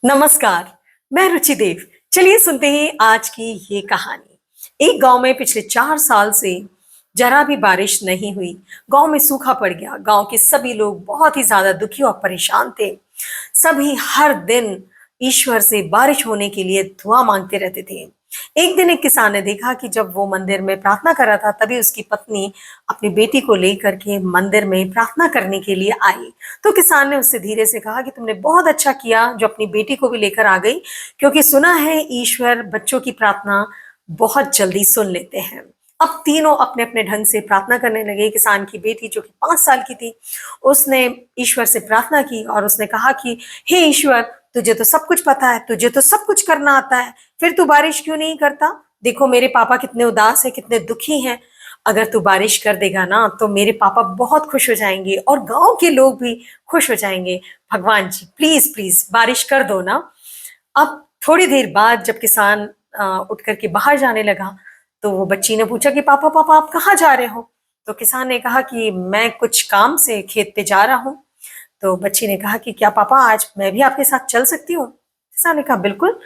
नमस्कार। मैं रुचि देव। चलिए सुनते हैं आज की ये कहानी। एक गांव में पिछले 4 साल से जरा भी बारिश नहीं हुई। गांव में सूखा पड़ गया। गांव के सभी लोग बहुत ही ज्यादा दुखी और परेशान थे। सभी हर दिन ईश्वर से बारिश होने के लिए दुआ मांगते रहते थे। एक दिन एक किसान ने देखा कि जब वो मंदिर में प्रार्थना कर रहा था, तभी उसकी पत्नी अपनी बेटी को लेकर के मंदिर में प्रार्थना करने के लिए आई। तो किसान ने उससे धीरे से कहा कि तुमने बहुत अच्छा किया जो अपनी बेटी को भी लेकर आ गई, क्योंकि सुना है ईश्वर बच्चों की प्रार्थना बहुत जल्दी सुन लेते हैं। अब तीनों अपने अपने ढंग से प्रार्थना करने लगे। किसान की बेटी जो कि 5 साल की थी, उसने ईश्वर से प्रार्थना की और उसने कहा कि हे ईश्वर, तुझे तो सब कुछ पता है, तुझे तो सब कुछ करना आता है, फिर तू बारिश क्यों नहीं करता? देखो मेरे पापा कितने उदास है, कितने दुखी हैं। अगर तू बारिश कर देगा ना तो मेरे पापा बहुत खुश हो जाएंगे और गांव के लोग भी खुश हो जाएंगे। भगवान जी प्लीज प्लीज बारिश कर दो ना। अब थोड़ी देर बाद जब किसान उठ करके बाहर जाने लगा, तो वो बच्ची ने पूछा कि पापा पापा आप कहाँ जा रहे हो? तो किसान ने कहा कि मैं कुछ काम से खेत पे जा रहा हूँ। तो बच्ची ने कहा कि क्या पापा आज मैं भी आपके साथ चल सकती हूँ? किसान ने कहा बिल्कुल।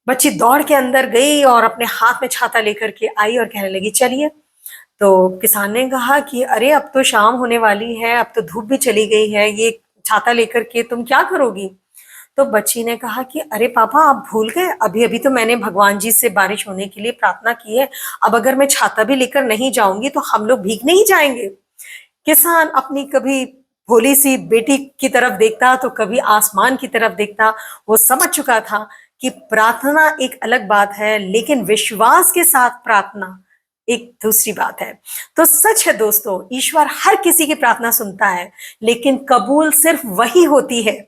बच्ची दौड़ के अंदर गई और अपने हाथ में छाता लेकर के आई और कहने लगी चलिए। तो किसान ने कहा कि अरे अब तो शाम होने वाली है, अब तो धूप भी चली गई है, ये छाता लेकर के तुम क्या करोगी? तो बच्ची ने कहा कि अरे पापा आप भूल गए, अभी अभी तो मैंने भगवान जी से बारिश होने के लिए प्रार्थना की है। अब अगर मैं छाता भी लेकर नहीं जाऊंगी तो हम लोग भीग नहीं जाएंगे। किसान अपनी कभी भोली सी बेटी की तरफ देखता तो कभी आसमान की तरफ देखता। वो समझ चुका था कि प्रार्थना एक अलग बात है, लेकिन विश्वास के साथ प्रार्थना एक दूसरी बात है। तो सच है दोस्तों, ईश्वर हर किसी की प्रार्थना सुनता है, लेकिन कबूल सिर्फ वही होती है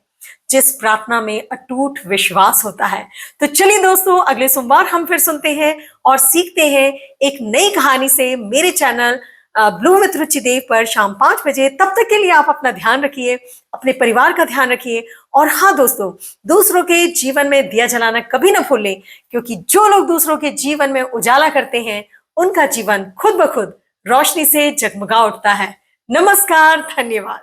जिस प्रार्थना में अटूट विश्वास होता है। तो चलिए दोस्तों, अगले सोमवार हम फिर सुनते हैं और सीखते हैं एक नई कहानी से मेरे चैनल ब्लू विथ रुचि देव पर शाम 5 बजे। तब तक के लिए आप अपना ध्यान रखिए, अपने परिवार का ध्यान रखिए। और हाँ दोस्तों, दूसरों के जीवन में दिया जलाना कभी ना भूलें, क्योंकि जो लोग दूसरों के जीवन में उजाला करते हैं उनका जीवन खुद ब खुद रोशनी से जगमगा उठता है। नमस्कार, धन्यवाद।